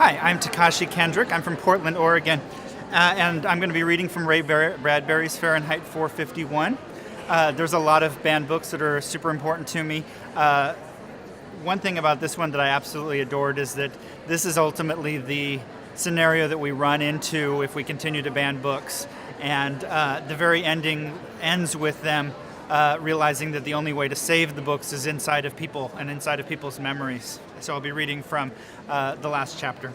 Hi, I'm Takashi Kendrick. I'm from Portland, Oregon, and I'm going to be reading from Ray Bradbury's Fahrenheit 451. There's a lot of banned books that are super important to me. One thing about this one that I absolutely adored is that this is ultimately the scenario that we run into if we continue to ban books. And the very ending ends with them realizing that the only way to save the books is inside of people and inside of people's memories. So I'll be reading from the last chapter.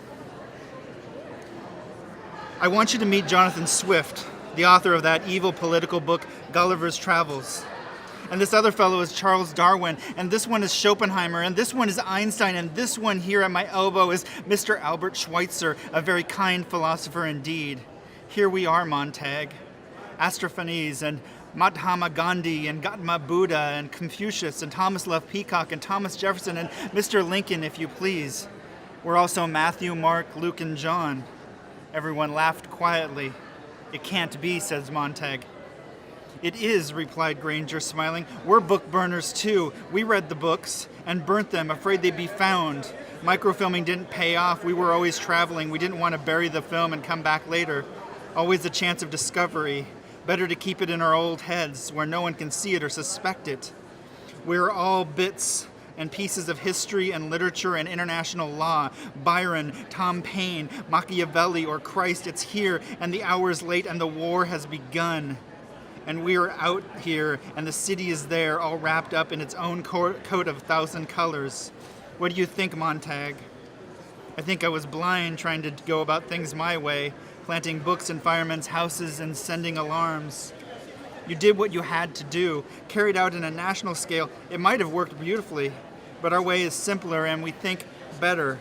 I want you to meet Jonathan Swift, the author of that evil political book, Gulliver's Travels. And this other fellow is Charles Darwin, and this one is Schopenhauer, and this one is Einstein, and this one here at my elbow is Mr. Albert Schweitzer, a very kind philosopher indeed. Here we are, Montag. Aristophanes and Mahatma Gandhi and Gautama Buddha and Confucius and Thomas Love Peacock and Thomas Jefferson and Mr. Lincoln, if you please. We're also Matthew, Mark, Luke, and John. Everyone laughed quietly. It can't be, says Montag. It is, replied Granger, smiling. We're book burners, too. We read the books and burnt them, afraid they'd be found. Microfilming didn't pay off. We were always traveling. We didn't want to bury the film and come back later. Always a chance of discovery. Better to keep it in our old heads, where no one can see it or suspect it. We're all bits and pieces of history and literature and international law. Byron, Tom Paine, Machiavelli, or Christ, it's here, and the hour is late, and the war has begun. And we are out here, and the city is there, all wrapped up in its own coat of 1,000 colors. What do you think, Montag? I think I was blind, trying to go about things my way, planting books in firemen's houses and sending alarms. You did what you had to do, carried out in a national scale. It might have worked beautifully, but our way is simpler and we think better.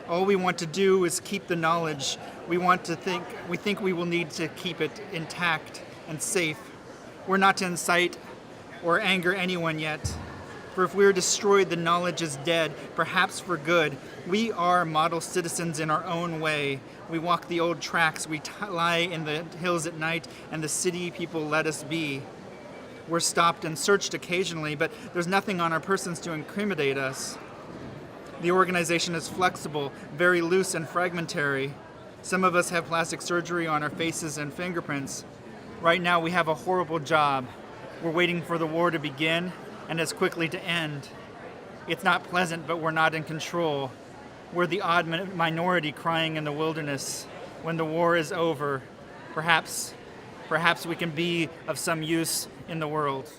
All we want to do is keep the knowledge. We think we will need to keep it intact and safe. We're not to incite or anger anyone yet. For if we are destroyed, the knowledge is dead, perhaps for good. We are model citizens in our own way. We walk the old tracks, we lie in the hills at night, and the city people let us be. We're stopped and searched occasionally, but there's nothing on our persons to incriminate us. The organization is flexible, very loose and fragmentary. Some of us have plastic surgery on our faces and fingerprints. Right now we have a horrible job. We're waiting for the war to begin and as quickly to end. It's not pleasant, but we're not in control. We're the odd minority crying in the wilderness. When the war is over, perhaps we can be of some use in the world.